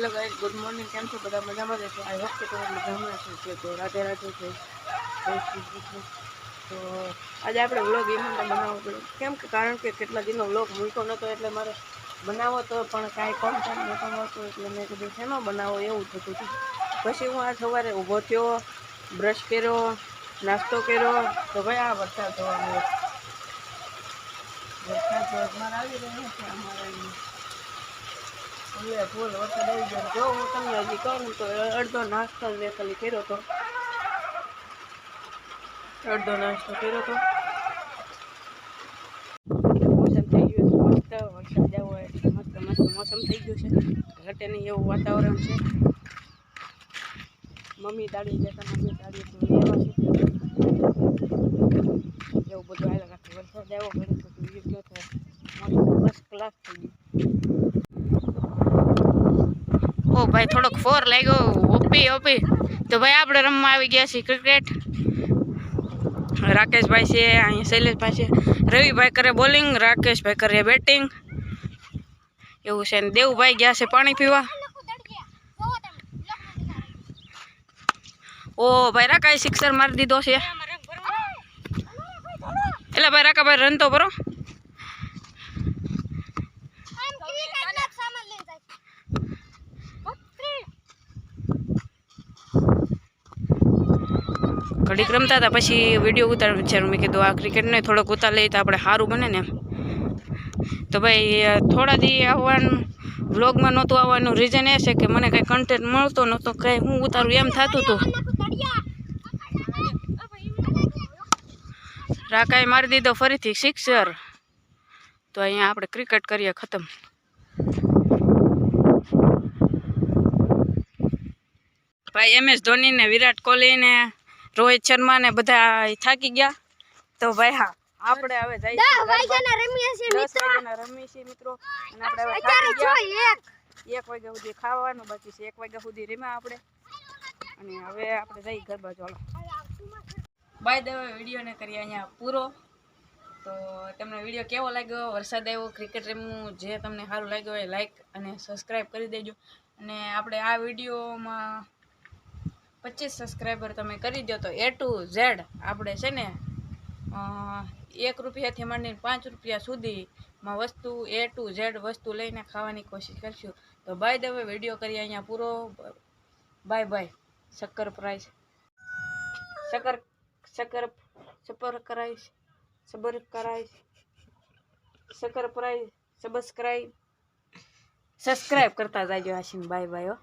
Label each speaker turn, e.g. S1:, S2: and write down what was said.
S1: Hello guys, good morning. केम छो बधा मजामां जशो? आई होप के તમે મજામાં છો। તો રાધે રાધે છે, જય શ્રી કૃષ્ણ। તો આજે આપણે વ્લોગ એ માટે બનાવવો પડ્યો, કેમ કે કારણ કે કેટલા દિનો વ્લોગ મૂક્યો નહોતો, એટલે મારે બનાવો તો પણ કાંઈ કોન્ટેન્ટ નહોતો મળતો, એટલે મેં કીધું શેનો બનાવો એવું થતું હતું। પછી હું આ સવારે ઊભો થયો, બ્રશ કર્યો, નાસ્તો કર્યો, તો ભાઈ આ વરસાદ જોવા મળ્યો। વરસાદ ધોધમાર આવી રહ્યો છે અમારે અહીંયા। ફૂલ વરસાદ આવી ગયો। જો હું તમને હજી કહું તો અડધો નાસ્તો મેં ખાલી કર્યો હતો, અડધો નાસ્તો કર્યો હતો। મોસમ થઈ ગયું છે મસ્ત, વરસાદ આવ્યો એટલે મસ્ત મસ્ત મોસમ થઈ ગયું છે, ઘટે નહીં એવું વાતાવરણ છે। મમ્મી દાડી ગયા હતા, મમ્મી દાડી તો એવા છે એવું બધું હાલ રાખે। વરસાદ આવ્યો ઘડી તો ગયો તો મોસમ ફર્સ્ટ ક્લાસ થઈ ગયું। ओ भाई थोड़ोक फोर लागो ओपी ओपी। तो भाई आपणे रमवा આવી ગયા છીએ ક્રિકેટ। રાકેશભાઈ છે અહીં, શૈલેષભાઈ છે, રવિભાઈ કરે બોલિંગ, રાકેશભાઈ કરે બેટિંગ એવું છે। ને દેવભાઈ ગયા છે પાણી પીવા। ઓ ભાઈ રાકાએ સિક્સર મારી દીધો છે। એટલે ભાઈ રાકાભાઈ રન તો ભરો। ઘડીક રમતા હતા પછી વિડીયો ઉતારવાનું છે। મેં કીધું આ ક્રિકેટને થોડોક ઉતાર લઈએ તો આપણે સારું બને ને એમ। તો ભાઈ થોડા દી આવવાનું વ્લોગમાં નહોતું આવવાનું રીઝન એ છે કે મને કંઈ કન્ટેન્ટ મળતો નહોતો, કંઈ હું ઉતારું એમ થતું હતું। રાકાએ મારી દીધો ફરીથી સિક્સર। તો અહીંયા આપણે ક્રિકેટ કરીએ ખતમ। ભાઈ MS ધોની ને વિરાટ કોહલી ને રોહિત શર્મા ને બધા થાકી ગયા। તો ભાઈ હા આપણે હવે જઈએ 10 વાગ્યાના રમીએ છીએ મિત્રો। અને આપણે હવે થાકી ગયા। 1 વાગ્યા સુધી ખાવાનું બાકી છે, 1 વાગ્યા સુધી રમ્યા આપણે, અને હવે આપણે જઈ ઘર બાજુ। બાય ધ વે વિડીયો ને કરીએ અહીંયા પૂરો। તો તમને વિડીયો કેવો લાગ્યો, વરસાદ આવ્યો, ક્રિકેટ રમવું, જે તમને સારું લાગ્યું હોય લાઈક અને સબસ્ક્રાઈબ કરી દેજો। અને આપણે આ વિડીયોમાં 25 સબસ્ક્રાઈબર તમે કરી દો તો A to Z આપણે છે ને 1 રૂપિયાથી માંડીને 5 રૂપિયા સુધીમાં વસ્તુ A to Z વસ્તુ લઈને ખાવાની કોશિશ કરશું। તો બાય ધ વે વિડીયો કરીએ અહીંયા પૂરો। Bye bye. શક્કર પ્રાઈસ સબસ્ક્રાઈબ કરતા જાજો હાશીમ। Bye bye.